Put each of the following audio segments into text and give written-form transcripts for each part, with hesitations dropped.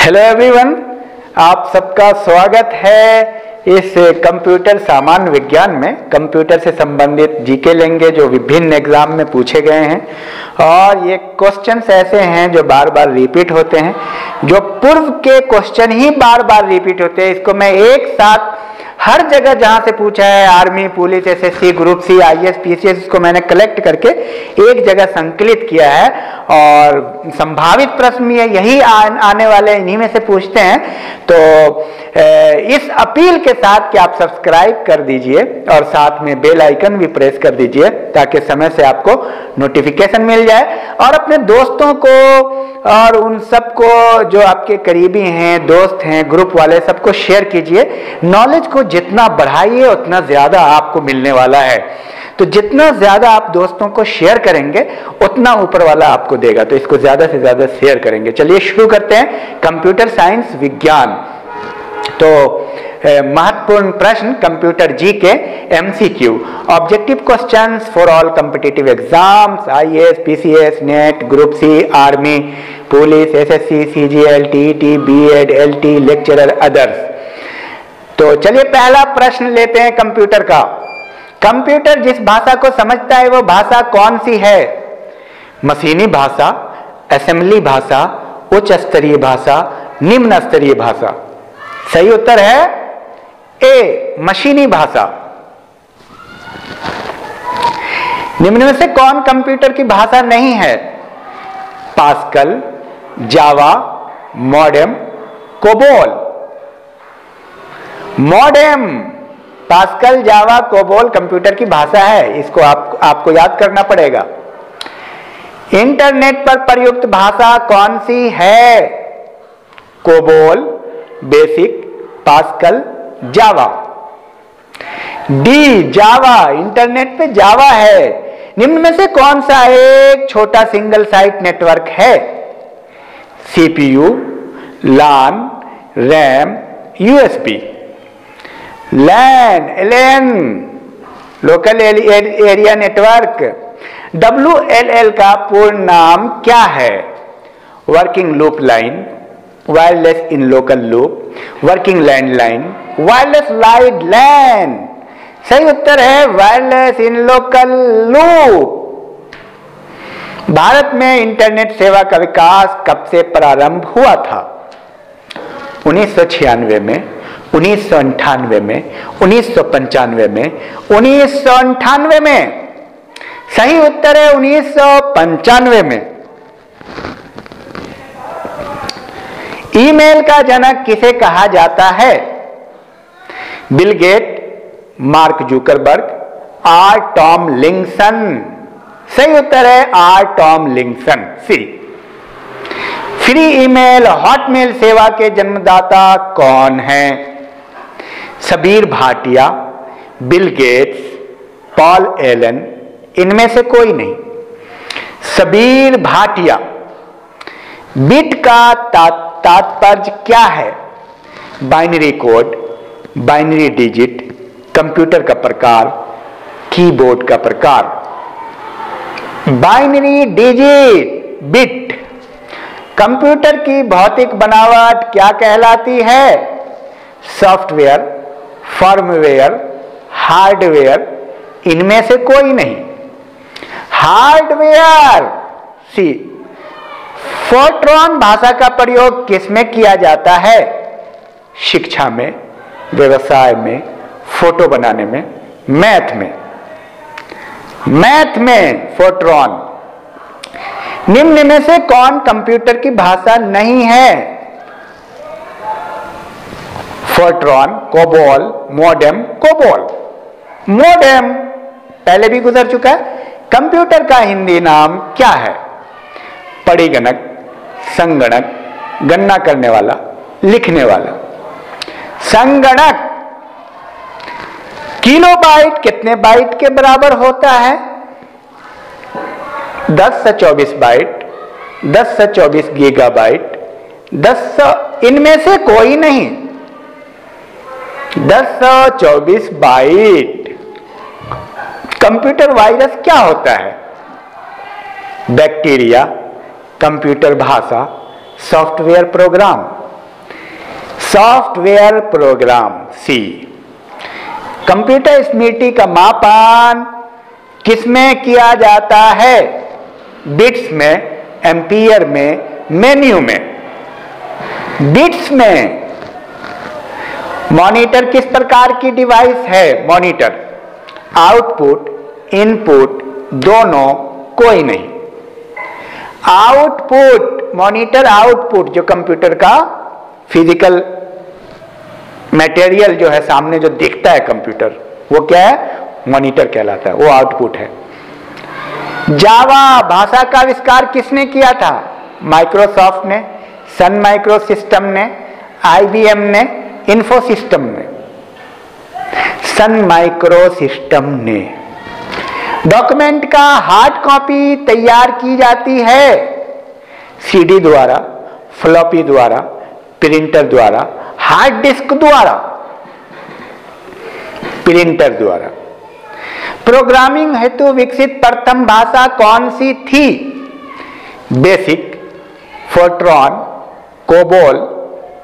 Hello everyone, आप सबका स्वागत है इस कंप्यूटर सामान्य विज्ञान में। कंप्यूटर से संबंधित जीके लेंगे जो विभिन्न एग्जाम में पूछे गए हैं, और ये क्वेश्चंस ऐसे हैं जो बार बार रिपीट होते हैं, जो पूर्व के क्वेश्चन ही बार बार रिपीट होते हैं। इसको मैं एक साथ हर जगह जहां से पूछा है, army, police, SSC, group C, IAS, PCS, इसको मैंने कलेक्ट करके एक जगह संकलित किया है, और संभावित प्रश्न यही आने वाले इन्हीं में से पूछते हैं। तो इस अपील के साथ कि आप सब्सक्राइब कर दीजिए और साथ में बेल आइकन भी प्रेस कर दीजिए, ताकि समय से आपको नोटिफिकेशन मिल जाए, और अपने दोस्तों को और उन सबको जो आपके करीबी हैं, दोस्त हैं, ग्रुप वाले, सबको शेयर कीजिए। नॉलेज को जितना बढ़ाइए उतना ज्यादा आपको मिलने वाला है। तो जितना ज्यादा आप दोस्तों को शेयर करेंगे उतना ऊपर वाला आपको देगा, तो इसको ज्यादा से ज्यादा शेयर करेंगे। चलिए शुरू करते हैं कंप्यूटर साइंस विज्ञान। तो महत्वपूर्ण प्रश्न computer G K MCQ, objective questions for all competitive exams, IAS, PCS, NET, group C, army, police, SSC, CGL, TET, BEd, LT, lecturer, others. तो चलिए पहला प्रश्न लेते हैं कंप्यूटर का। कंप्यूटर जिस भाषा को समझता है वो भाषा कौन सी है? मशीनी भाषा, असेंबली भाषा, उच्च स्तरीय भाषा, निम्न स्तरीय भाषा। सही उत्तर है ए, मशीनी भाषा। निम्न में से कौन कंप्यूटर की भाषा नहीं है? पास्कल, जावा, मॉडेम, कोबोल। मॉडेम, पास्कल, जावा, कोबोल कंप्यूटर की भाषा है। इसको आपको याद करना पड़ेगा। इंटरनेट पर प्रयुक्त भाषा कौन सी है? कोबोल, बेसिक, पास्कल, जावा। डी, जावा, इंटरनेट पे जावा है। निम्न में से कौन सा एक छोटा सिंगल साइट नेटवर्क है? CPU, LAN, RAM, USB. LAN, LN, local area network. WLL का पूर्ण नाम क्या है? Working loop line, wireless in local loop, working landline, wireless लाइड लैन। सही उत्तर है wireless in local loop. Bharat में इंटरनेट सेवा का विकास कब से प्रारंभ हुआ था? 1996 में, 1998 में, 1995 में, 1998 में। सही उत्तर है 1995 में। ईमेल का जनक किसे कहा जाता है? Bill Gate, Mark Zuckerberg, R Tomlinson. सही उत्तर है R Tomlinson, C. Free email, Hotmail सेवा के जन्मदाता कौन है? Sabeer Bhatia, Bill Gates, Paul Allen, इनमें से कोई नहीं। सबीर भाटिया। बिट का तात्पर्य क्या है? Binary code, binary digit, computer का प्रकार, कीबोर्ड का प्रकार। Binary digit, bit. कंप्यूटर की भौतिक बनावट क्या कहलाती है? सॉफ्टवेयर, फर्मवेयर, हार्डवेयर, इनमें से कोई नहीं। हार्डवेयर, सी। फोर्ट्रॉन भाषा का प्रयोग किसमें किया जाता है? शिक्षा में, व्यवसाय में, फोटो बनाने में, मैथ में। मैथ में फोर्ट्रॉन। निम्न में से कौन कंप्यूटर की भाषा नहीं है? Fortran, COBOL, modem, COBOL. Modem पहले भी गुजर चुका है। कंप्यूटर का हिंदी नाम क्या है? परिगणक, संगणक, गणना करने वाला, लिखने वाला। संगणक। किलोबाइट कितने बाइट के बराबर होता है? 10 से 24 बाइट, 10 से 24 गीगाबाइट, इनमें से कोई नहीं। 1024 बाइट। कंप्यूटर वायरस क्या होता है? बैक्टीरिया, कंप्यूटर भाषा, सॉफ्टवेयर प्रोग्राम। सॉफ्टवेयर प्रोग्राम सी। कंप्यूटर स्मृति का मापन किसमें किया जाता है? बिट्स में, एम्पियर में, मेन्यू में। बिट्स में। मॉनिटर किस प्रकार की डिवाइस है? मॉनिटर आउटपुट, इनपुट दोनों, कोई नहीं। आउटपुट, मॉनिटर आउटपुट, जो कंप्यूटर का फिजिकल मटेरियल जो है सामने जो दिखता है कंप्यूटर, वो क्या है? मॉनिटर कहलाता है, वो आउटपुट है। जावा भाषा का आविष्कार किसने किया था? माइक्रोसॉफ्ट ने, सन माइक्रो सिस्टम ने, आईबीएम ने, इन्फोसिस्टम ने। सन माइक्रो सिस्टम ने। डॉक्यूमेंट का हार्ड कॉपी तैयार की जाती है सीडी द्वारा, फ्लॉपी द्वारा, प्रिंटर द्वारा, हार्ड डिस्क द्वारा, प्रिंटर द्वारा। प्रोग्रामिंग हेतु विकसित प्रथम भाषा कौन सी थी? BASIC, FORTRAN, COBOL,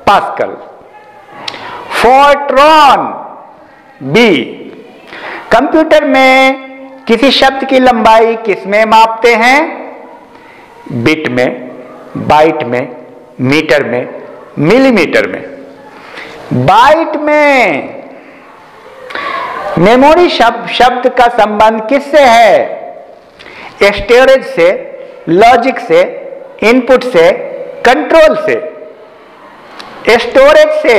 Pascal. FORTRAN B. Computer में किसी शब्द की लंबाई किसमें मापते हैं? बिट में, बाइट में, मीटर में, मिलीमीटर में। बाइट में। मेमोरी शब्द का संबंध किससे है? स्टोरेज से, लॉजिक से, इनपुट से, कंट्रोल से। स्टोरेज से।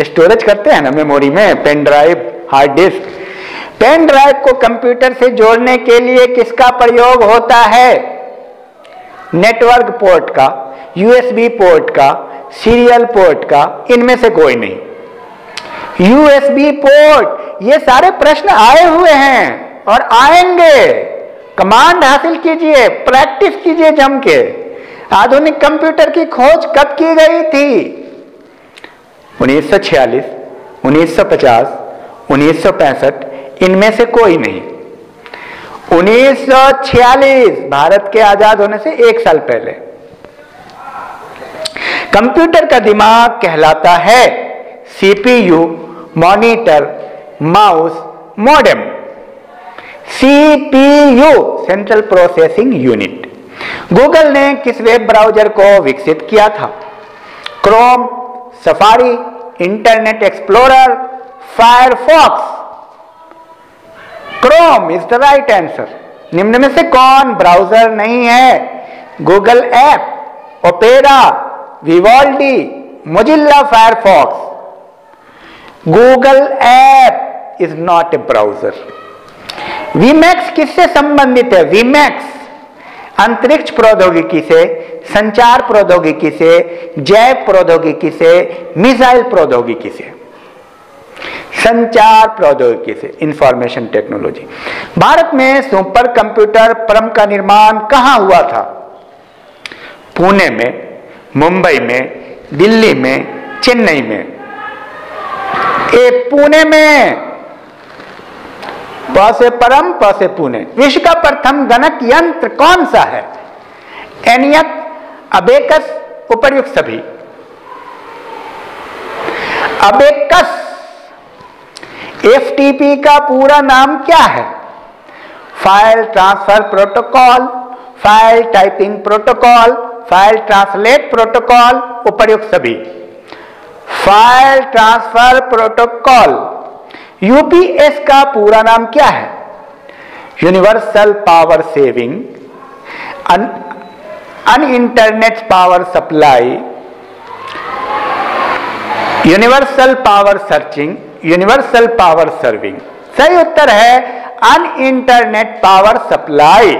स्टोरेज करते हैं ना मेमोरी में, pen drive, hard disk. Pen drive को कंप्यूटर से जोड़ने के लिए किसका प्रयोग होता है? नेटवर्क पोर्ट का, यूएसबी पोर्ट का, सीरियल पोर्ट का, इनमें से कोई नहीं। USB port. ये सारे प्रश्न आए हुए हैं और आएंगे। कमांड हासिल कीजिए, प्रैक्टिस कीजिए जम के। आधुनिक कंप्यूटर की खोज कब की गई थी? 1946, 1950, 1965, इनमें से कोई नहीं। 1946, भारत के आजाद होने से 1 साल पहले। कंप्यूटर का दिमाग कहलाता है CPU, monitor, mouse, modem. CPU, central processing unit. Google ने किस वेब ब्राउज़र को विकसित किया था? Chrome, safari, internet explorer, Firefox. Chrome is the right answer. निम्न में से कौन ब्राउज़र नहीं है? Google app, opera, Vivaldi, Mozilla Firefox. Google app is not a browser. VMAX किससे संबंधित है? वीमैक्स अंतरिक्ष प्रौद्योगिकी से, संचार प्रौद्योगिकी से, जैव प्रौद्योगिकी से, मिसाइल प्रौद्योगिकी से। संचार प्रौद्योगिकी से, इंफॉर्मेशन टेक्नोलॉजी। भारत में सुपर कंप्यूटर परम का निर्माण कहां हुआ था? पुणे में, मुंबई में, दिल्ली में, चेन्नई में। ए पुणे में। प से परम, प से पुणे। विश्व का प्रथम गणक यंत्र कौन सा है? एनियक, अबेकस, उपर्युक्त सभी। अबेकस। एफटीपी का पूरा नाम क्या है? File transfer protocol, file typing protocol, file translate protocol, उपर्युक्त सभी। File transfer protocol. यूपीएस का पूरा नाम क्या है? Universal power saving, uninterruptible power supply, universal power searching, universal power serving. सही उत्तर है अनइंटरनेट पावर सप्लाई।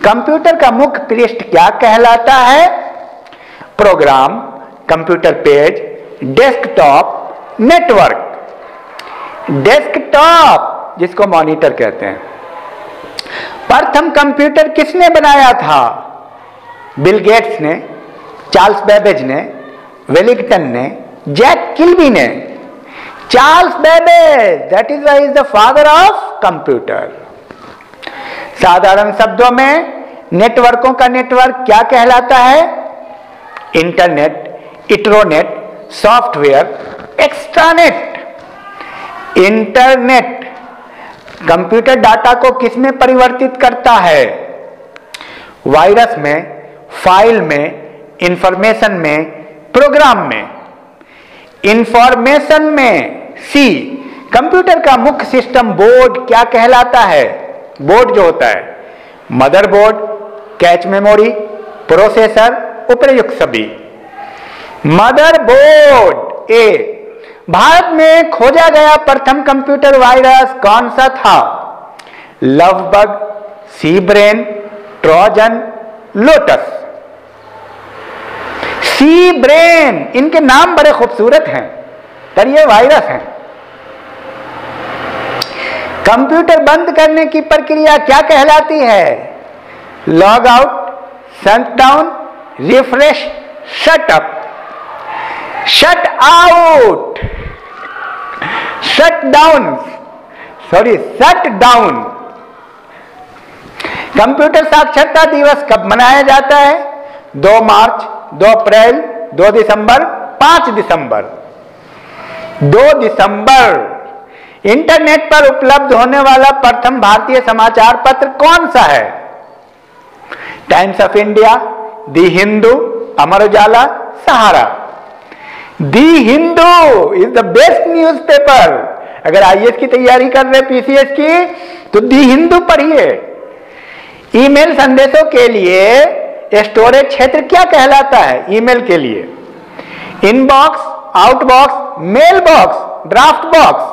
कंप्यूटर का मुख्य पृष्ठ क्या कहलाता है? Program, computer page, desktop, network. Desktop जिसको मॉनिटर कहते हैं। प्रथम कंप्यूटर किसने बनाया था? बिल गेट्स ने, चार्ल्स बेबेज ने, वेलिंगटन ने, जैक किल्बी ने। Charles Babbage, that is why is the father of computer. साधारण शब्दों में नेटवर्कों का नेटवर्क क्या कहलाता है? Internet, intranet, software, extranet. Internet computer data को किसमें परिवर्तित करता है? वायरस में, फाइल में, इंफॉर्मेशन में, प्रोग्राम में। इंफॉर्मेशन में सी, कंप्यूटर का मुख्य सिस्टम बोर्ड क्या कहलाता है? बोर्ड जो होता है, मदरबोर्ड, कैच मेमोरी, प्रोसेसर, उपर्युक्त सभी। मदरबोर्ड। ए, भारत में खोजा गया प्रथम कंप्यूटर वायरस कौन सा था? लवबग, सी ब्रेन, ट्रोजन, लोटस। सी ब्रेन, इनके नाम बड़े खूबसूरत हैं पर ये वायरस हैं। कंप्यूटर बंद करने की प्रक्रिया क्या कहलाती है? Log out, shut down, refresh, shut up. Shut out, shut down, sorry shut down. Computer साक्षरता दिवस कब मनाया जाता है? 2 मार्च, 2 अप्रैल, 2 दिसंबर, 5 दिसंबर। 2 दिसंबर। इंटरनेट पर उपलब्ध होने वाला प्रथम भारतीय समाचार पत्र कौन सा है? Times of India, the Hindu, Amar Ujala, Sahara. The Hindu is the best newspaper. अगर आईएएस की तैयारी कर रहे पीसीएस की तो दी हिंदू पढ़िए। ईमेल संदेशों के लिए स्टोरेज क्षेत्र क्या कहलाता है? ईमेल के लिए inbox, outbox, mail box, draft box.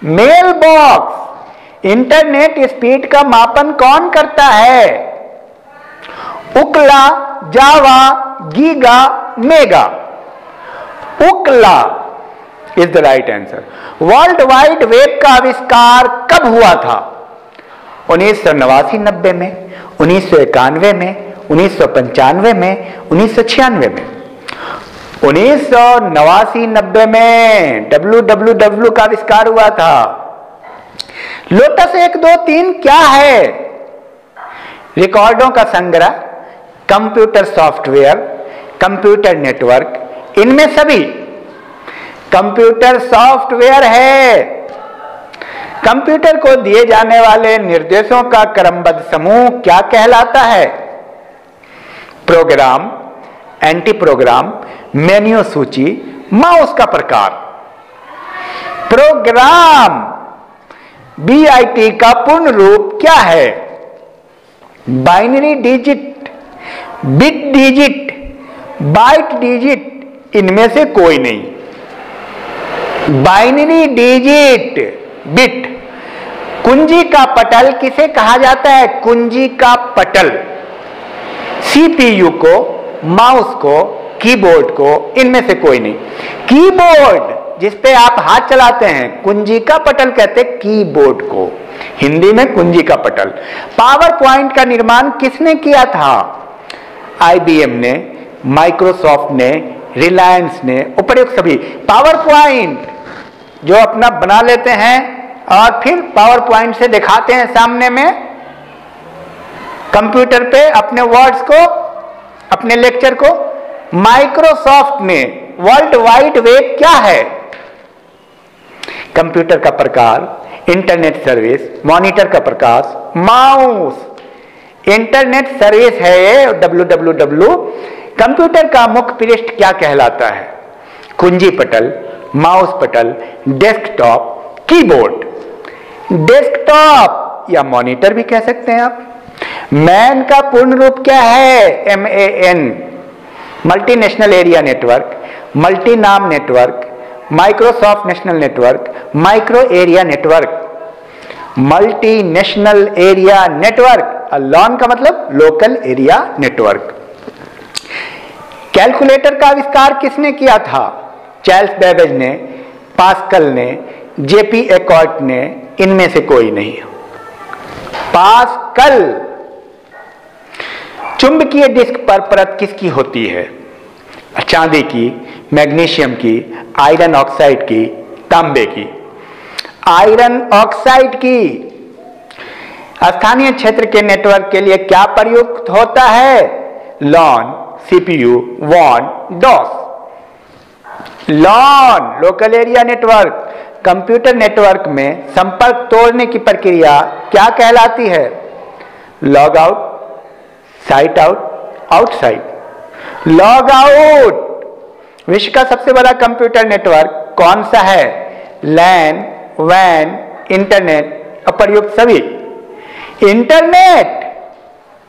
Mail box. Internet speed का मापन कौन करता है? Ookla, Java, giga, mega. Ookla is the right answer. World wide web का आविष्कार कब हुआ था? 1989-90 में, 1991 में, 1995 में, 1996 में। 1989-90 में www का आविष्कार हुआ था। लोटस 1, 2, 3 क्या है? रिकॉर्डों का संग्रह, कंप्यूटर सॉफ्टवेयर, कंप्यूटर नेटवर्क, इनमें सभी। कंप्यूटर सॉफ्टवेयर है। कंप्यूटर को दिए जाने वाले निर्देशों का क्रमबद्ध समूह क्या कहलाता है? प्रोग्राम, एंटी प्रोग्राम, मेन्यू सूची, माउस का प्रकार। प्रोग्राम। बीआईटी का पूर्ण रूप क्या है? Binary digit, bit digit, byte digit, इनमें से कोई नहीं। Binary digit, bit. कुंजी का पटल किसे कहा जाता है? कुंजी का पटल। सीपीयू को, माउस को, कीबोर्ड को, इनमें से कोई नहीं। कीबोर्ड जिस पे आप हाथ चलाते हैं, कुंजी का पटल कहते हैं कीबोर्ड को, हिंदी में कुंजी का पटल। पावर पॉइंट का निर्माण किसने किया था? आईबीएम ने, माइक्रोसॉफ्ट ने, रिलायंस ने, उपर्युक्त सभी। पावर पॉइंट जो अपना बना लेते हैं और फिर पावर पॉइंट से दिखाते हैं सामने में कंप्यूटर पे अपने वर्ड्स को, अपने लेक्चर को। माइक्रोसॉफ्ट ने। वर्ल्ड वाइड वेब क्या है? कंप्यूटर का प्रकार, इंटरनेट सर्विस, मॉनिटर का प्रकाश, माउस। इंटरनेट सर्विस है ये www। कंप्यूटर का मुख्य पृष्ठ क्या कहलाता है? कुंजी पटल, माउस पटल, डेस्कटॉप, कीबोर्ड। डेस्कटॉप या मॉनिटर भी कह सकते हैं आप। मैन का पूर्ण रूप क्या है? MAN। Multinational area network, multi name network, Microsoft national network, micro area network. Multi national area network, LAN का मतलब लोकल एरिया नेटवर्क। कैलकुलेटर का आविष्कार किसने किया था? चार्ल्स बेबेज ने, पास्कल ने, जेपी एकॉर्ट ने, इनमें से कोई नहीं। पास्कल। चुंबकीय डिस्क पर परत किसकी होती है? चांदी की, मैग्नीशियम की, आयरन ऑक्साइड की, तांबे की। आयरन ऑक्साइड की। स्थानीय क्षेत्र के नेटवर्क के लिए क्या प्रयुक्त होता है? लॉन, सीपीयू, वॉन, DOS. LAN local area network. Computer network में संपर्क तोड़ने की प्रक्रिया क्या कहलाती है? Log out, site out, outside. Log out. विश्व का सबसे बड़ा कंप्यूटर नेटवर्क कौन सा है? लैन, वैन, इंटरनेट, अप्रयुक्त सभी। इंटरनेट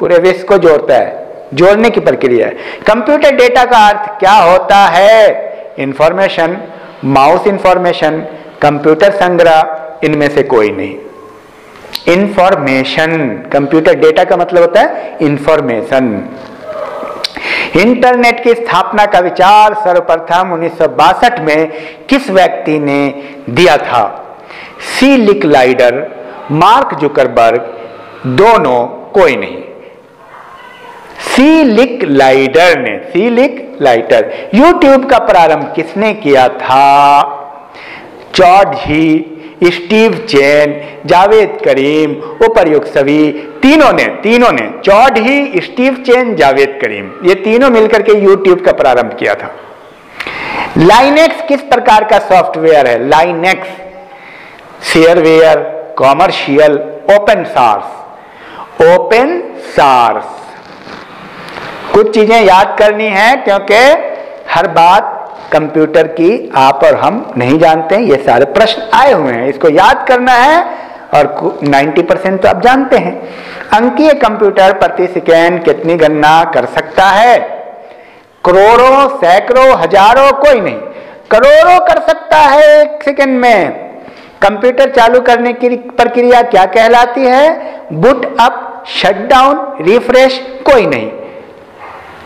पूरे विश्व को जोड़ता है, जोड़ने की प्रक्रिया है। कंप्यूटर डेटा का अर्थ क्या होता है? इंफॉर्मेशन, माउस इंफॉर्मेशन, कंप्यूटर संग्रह, इनमें से कोई नहीं। इंफॉर्मेशन, कंप्यूटर डेटा का मतलब होता है इंफॉर्मेशन। इंटरनेट की स्थापना का विचार सर्वप्रथम 1962 में किस व्यक्ति ने दिया था? सी लिक लाइडर, मार्क जुकरबर्ग, दोनों, कोई नहीं। सी लिक लाइडर ने, सी लिक लाइडर। यूट्यूब का प्रारंभ किसने किया था? जॉर्ज ही, स्टीव चेन, जावेद करीम, उपर्युक्त सभी। तीनों ने जॉर्ज ही, स्टीव चेन, जावेद करीम, ये तीनों मिलकर के यूट्यूब का प्रारंभ किया था। लाइनेक्स किस प्रकार का सॉफ्टवेयर है? Linux shareware, commercial, open source. Open source. कुछ चीजें याद करनी है क्योंकि हर बात कंप्यूटर की आप और हम नहीं जानते हैं। ये सारे प्रश्न आए हुए हैं, इसको याद करना है और 90% तो आप जानते हैं। अंकीय कंप्यूटर प्रति सेकेंड कितनी गणना कर सकता है? करोड़ों, सैकड़ों, हजारों, कोई नहीं, करोड़ों कर सकता है एक सेकेंड में। कंप्यूटर चालू करने की प्रक्रिया क्या कहलाती है? बूट अप, शटडाउन, रिफ्रेश, कोई नहीं,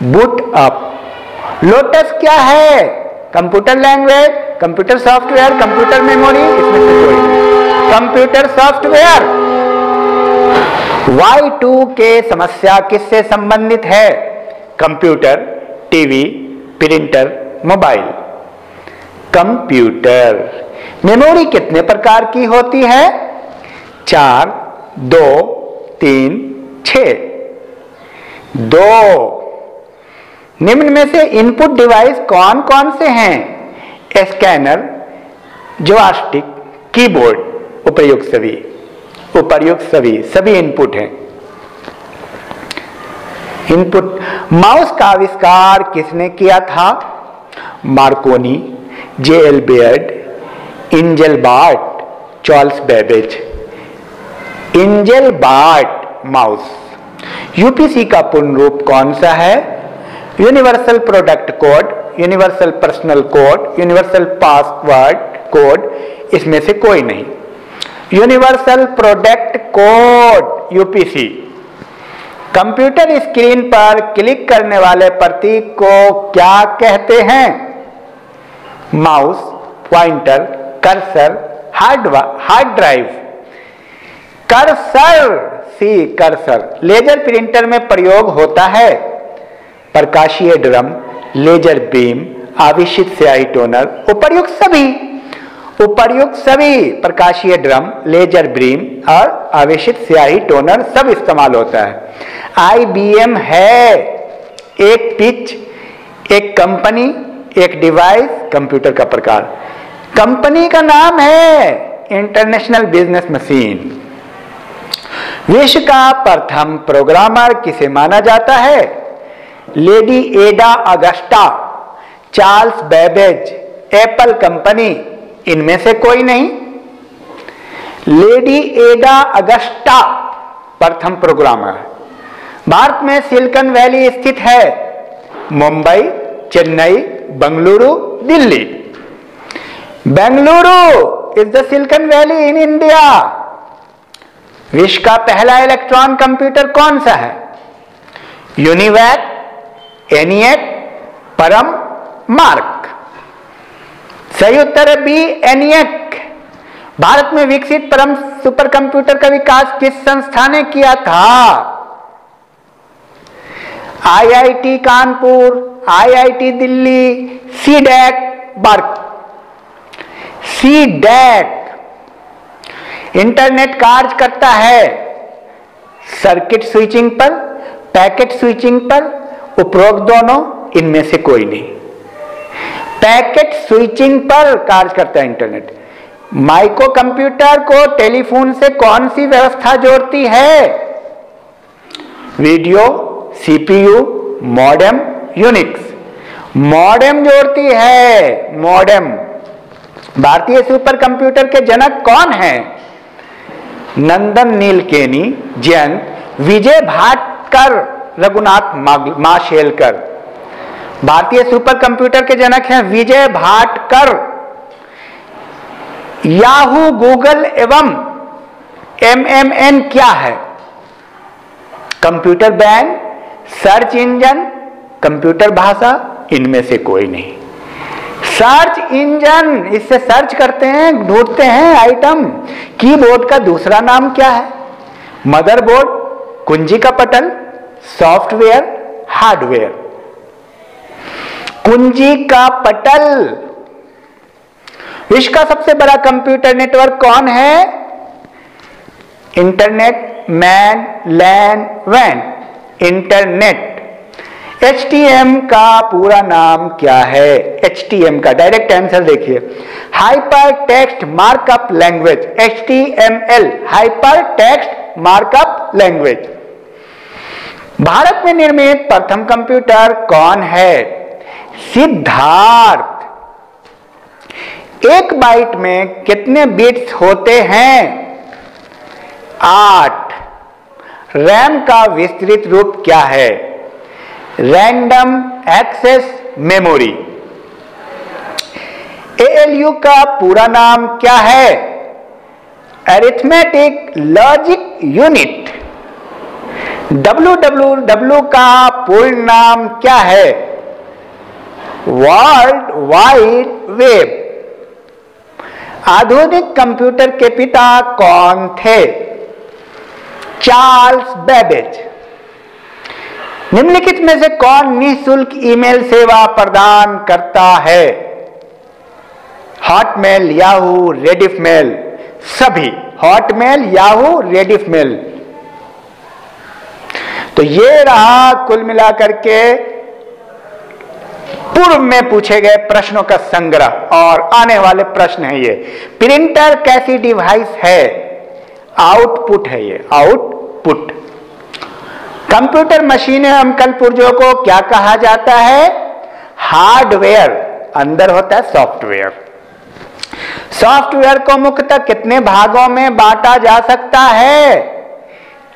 बूट अप। लोटस क्या है? Computer language, computer software, computer memory, इसमें से कोई नहीं, कंप्यूटर सॉफ्टवेयर। Y2K समस्या किससे संबंधित है? Computer, TV, printer, mobile. Computer. Memory कितने प्रकार की होती है? 4, 2, 3, 6। 2। निम्न में से इनपुट डिवाइस कौन कौन से हैं? स्कैनर, जॉयस्टिक, कीबोर्ड, उपर्युक्त सभी। उपर्युक्त सभी इनपुट हैं। इनपुट। माउस का आविष्कार किसने किया था? Marconi, J.L. Baird, Engelbart, Charles Babbage. Engelbart mouse. UPC का पूर्ण रूप कौन सा है? Universal product code, universal personal code, universal password code, इसमें से कोई नहीं। Universal product code, UPC. Computer screen पर क्लिक करने वाले प्रतीक को क्या कहते हैं? Mouse, pointer, cursor, hard drive. Cursor, cursor. Laser printer में प्रयोग होता है? प्रकाशीय ड्रम, लेजर बीम, आवेशित स्याही टोनर, उपर्युक्त सभी। उपर्युक्त सभी, प्रकाशीय ड्रम, लेजर बीम और आवेशित स्याही टोनर सब इस्तेमाल होता है। IBM है एक पिच, एक कंपनी, एक डिवाइस, कंप्यूटर का प्रकार। कंपनी का नाम है इंटरनेशनल बिजनेस मशीन। विश्व का प्रथम प्रोग्रामर किसे माना जाता है? लेडी एडा Agusta, Charles Babbage, Apple company, इनमें से कोई नहीं। लेडी एडा अगस्टा प्रथम प्रोग्रामर। भारत में सिलिकॉन वैली स्थित है? Mumbai, Chennai, Bengaluru, Delhi. Bengaluru is the silicon valley in India. विश्व का पहला इलेक्ट्रॉन कंप्यूटर कौन सा है? यूनिवैक, एनिएक, परम, मार्क। सही उत्तर है बी, एनिएक। भारत में विकसित परम सुपर कंप्यूटर का विकास किस संस्था ने किया था? IIT Kanpur, IIT Delhi, CDAC, BARC. CDAC. Internet कार्य करता है सर्किट स्विचिंग पर, पैकेट स्विचिंग पर, उपरोक्त दोनों, इनमें से कोई नहीं। पैकेट स्विचिंग पर कार्य करता है इंटरनेट। माइक्रो कंप्यूटर को टेलीफोन से कौन सी व्यवस्था जोड़ती है? Video, CPU, modem, Unix. Modem जोड़ती है, मॉडेम। भारतीय सुपर कंप्यूटर के जनक कौन है? नंदन नीलकेनी, जयंत, विजय भाटकर, रघुनाथ माशेलकर। भारतीय सुपर कंप्यूटर के जनक हैं विजय भाटकर। याहू, गूगल एवं एमएमएन क्या है? Computer band, search engine, computer भाषा, इनमें से कोई नहीं। सर्च इंजन, इससे सर्च करते हैं, ढूंढते हैं आइटम। कीबोर्ड का दूसरा नाम क्या है? मदरबोर्ड, कुंजी का पटल, सॉफ्टवेयर, हार्डवेयर। कुंजी का पटल। विश्व का सबसे बड़ा कंप्यूटर नेटवर्क कौन है? इंटरनेट, मैन, लैन, वैन। इंटरनेट। HTML का पूरा नाम क्या है? HTML का डायरेक्ट आंसर देखिए, hyper text markup language. HTML, hyper text markup language. Bharat में निर्मित प्रथम कंप्यूटर कौन है? सिद्धार्थ। एक बाइट में कितने बिट्स होते हैं? 8। रैम का विस्तृत रूप क्या है? Random access memory. ALU का पूरा नाम क्या है? Arithmetic logic unit. WWW का पूर्ण नाम क्या है? World wide web. आधुनिक कंप्यूटर के पिता कौन थे? Charles Babbage. निम्नलिखित में से कौन निःशुल्क ईमेल सेवा प्रदान करता है? Hotmail, Yahoo, Rediffmail. सभी, हॉटमेल, याहू, रेडिफमेल। तो ये रहा कुल मिलाकर के पूर्व में पूछे गए प्रश्नों का संग्रह और आने वाले प्रश्न है ये। प्रिंटर कैसी डिवाइस है? आउटपुट है ये, आउटपुट। कंप्यूटर मशीनें एवं कलपुर्जों को क्या कहा जाता है? हार्डवेयर। अंदर होता है सॉफ्टवेयर। सॉफ्टवेयर को मुख्यतः कितने भागों में बांटा जा सकता है?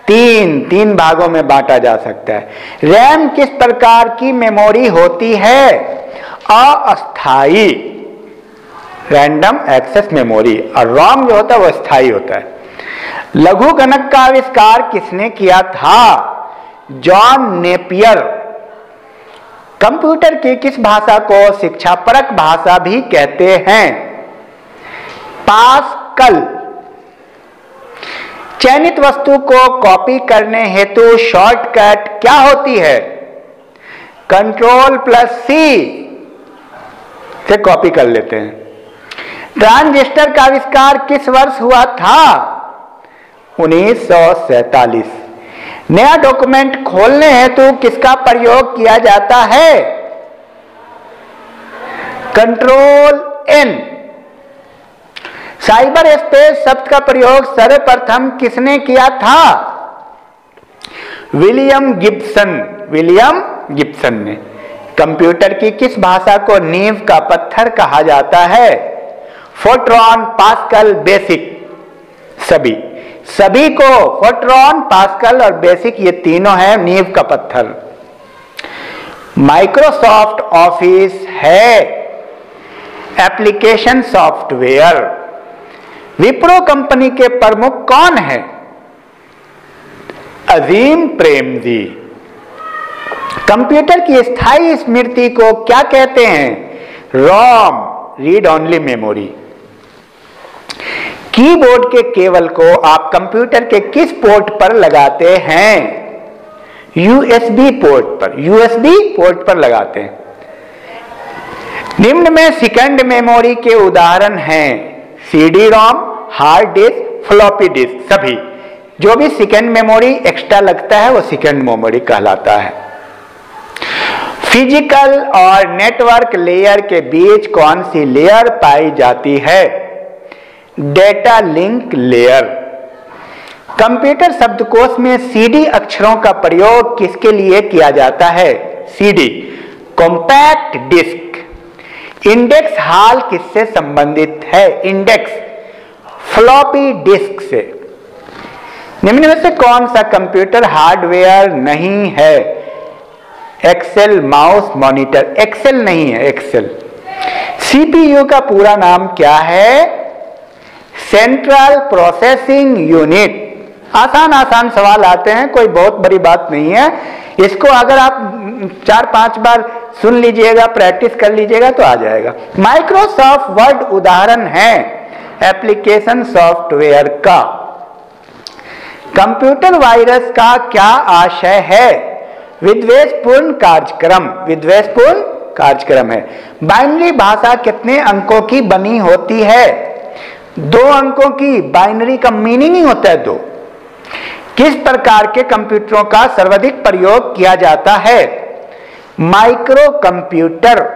3 भागों में बांटा जा सकता है। रैम किस प्रकार की मेमोरी होती है? अस्थाई, रैंडम एक्सेस मेमोरी। और रोम जो होता है वो स्थायी होता है। लघु गणक का आविष्कार किसने किया था? John Napier. कंप्यूटर की किस भाषा को शिक्षापरक भाषा भी कहते हैं? पास्कल। चयनित वस्तु को कॉपी करने हेतु शॉर्टकट क्या होती है? Ctrl+C से कॉपी कर लेते हैं। ट्रांजिस्टर का आविष्कार किस वर्ष हुआ था? 1947। नया डॉक्यूमेंट खोलने हेतु किसका प्रयोग किया जाता है? Ctrl+N। साइबर स्पेस शब्द का प्रयोग सर्वप्रथम किसने किया था? William Gibson. विलियम गिब्सन ने। कंप्यूटर की किस भाषा को नींव का पत्थर कहा जाता है? Fortran, pascal, basic. सभी को फोर्ट्रॉन, पास्कल और बेसिक, ये तीनों हैं नींव का पत्थर। माइक्रोसॉफ्ट ऑफिस है एप्लीकेशन सॉफ्टवेयर। विप्रो कंपनी के प्रमुख कौन है? अजीम प्रेमजी। कंप्यूटर की स्थायी स्मृति को क्या कहते हैं? रोम, रीड ओनली मेमोरी। कीबोर्ड के केबल को आप कंप्यूटर के किस पोर्ट पर लगाते हैं? USB पोर्ट पर। USB पोर्ट पर लगाते हैं। निम्न में सेकेंड मेमोरी के उदाहरण हैं CD-ROM, hard disk, floppy disk. सभी जो भी सेकेंड मेमोरी एक्स्ट्रा लगता है वो सेकेंड मेमोरी कहलाता है। फिजिकल और नेटवर्क लेयर के बीच कौन सी लेयर पाई जाती है? Data link layer. कंप्यूटर शब्दकोश में सीडी अक्षरों का प्रयोग किसके लिए किया जाता है? CD, compact disk. Index hole किससे संबंधित है? इंडेक्स फ्लॉपी डिस्क से। निम्न में से कौन सा कंप्यूटर हार्डवेयर नहीं है? Excel, mouse, monitor. एक्सेल नहीं है, एक्सेल। सीपीयू का पूरा नाम क्या है? Central processing unit. आसान आसान सवाल आते हैं, कोई बहुत बड़ी बात नहीं है। इसको अगर आप 4-5 बार सुन लीजिएगा, प्रैक्टिस कर लीजिएगा तो आ जाएगा। माइक्रोसॉफ्ट वर्ड उदाहरण है एप्लीकेशन सॉफ्टवेयर का। कंप्यूटर वायरस का क्या आशय है? विद्वेषपूर्ण कार्यक्रम। विद्वेषपूर्ण कार्यक्रम है। बाइनरी भाषा कितने अंकों की बनी होती है? 2 अंकों की। बाइनरी का मीनिंग ही होता है 2। किस प्रकार के कंप्यूटरों का सर्वाधिक प्रयोग किया जाता है? Micro computer.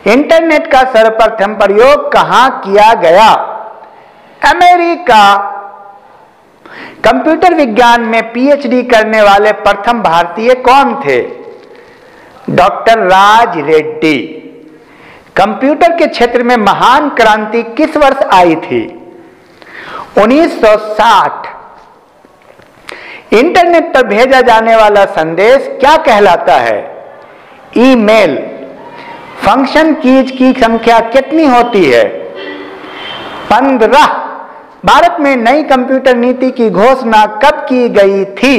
इंटरनेट का सर्वप्रथम प्रयोग कहां किया गया? अमेरिका। कंप्यूटर विज्ञान में पीएचडी करने वाले प्रथम भारतीय कौन थे? डॉक्टर राज रेड्डी। कंप्यूटर के क्षेत्र में महान क्रांति किस वर्ष आई थी? 1960। इंटरनेट पर भेजा जाने वाला संदेश क्या कहलाता है? ईमेल। फंक्शन कीज की संख्या कितनी होती है? 15। भारत में नई कंप्यूटर नीति की घोषणा कब की गई थी?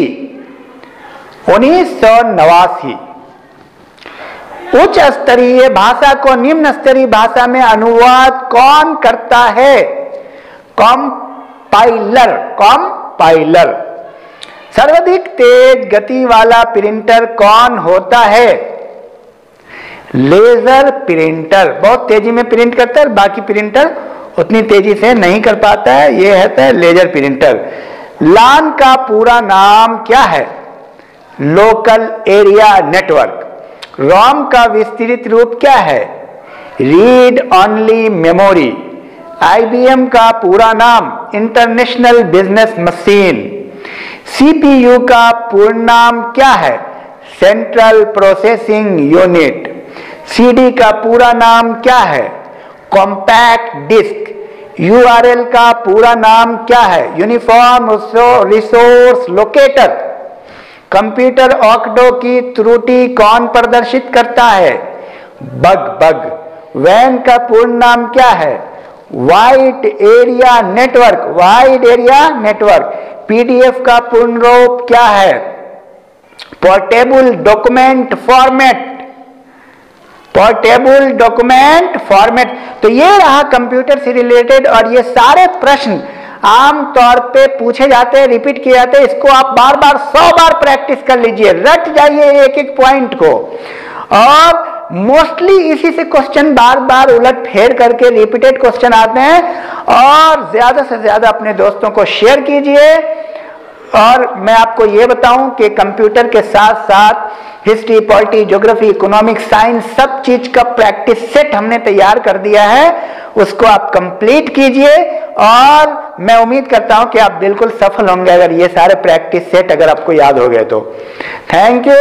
1989। उच्च स्तरीय भाषा को निम्न स्तरीय भाषा में अनुवाद कौन करता है? कंपाइलर। कंपाइलर। सर्वाधिक तेज गति वाला प्रिंटर कौन होता है? Laser printer. बहुत तेजी में प्रिंट करता है, बाकी प्रिंटर उतनी तेजी से नहीं कर पाता है। यह है लेजर प्रिंटर। लान का पूरा नाम क्या है? Local area network. रोम का विस्तृत रूप क्या है? Read only memory. आईबीएम का पूरा नाम इंटरनेशनल बिजनेस मशीन। सीपीयू का पूर्ण नाम क्या है? Central processing unit. सीडी का पूरा नाम क्या है? Compact disc. यूआरएल का पूरा नाम क्या है? Uniform resource locator. Computer octo की त्रुटि कौन प्रदर्शित करता है? बग। वैन का पूर्ण नाम क्या है? Wide area network. Wide area network. PDF का पूर्ण रूप क्या है? Portable document format. Portable document format. तो ये रहा कंप्यूटर से रिलेटेड, और ये सारे प्रश्न आमतौर पे पूछे जाते हैं, रिपीट किए जाते हैं। इसको आप बार बार 100 बार प्रैक्टिस कर लीजिए, रट जाइए एक एक पॉइंट को। और मोस्टली इसी से क्वेश्चन बार बार उलट फेर करके रिपीटेड क्वेश्चन आते हैं। और ज्यादा से ज्यादा अपने दोस्तों को शेयर कीजिए। और मैं आपको ये बताऊं कि कंप्यूटर के साथ साथ history, polity, geography, economics, science, सब चीज का प्रैक्टिस सेट हमने तैयार कर दिया है। उसको आप कंप्लीट कीजिए, और मैं उम्मीद करता हूं कि आप बिल्कुल सफल होंगे अगर ये सारे प्रैक्टिस सेट अगर आपको याद हो गए तो। Thank you.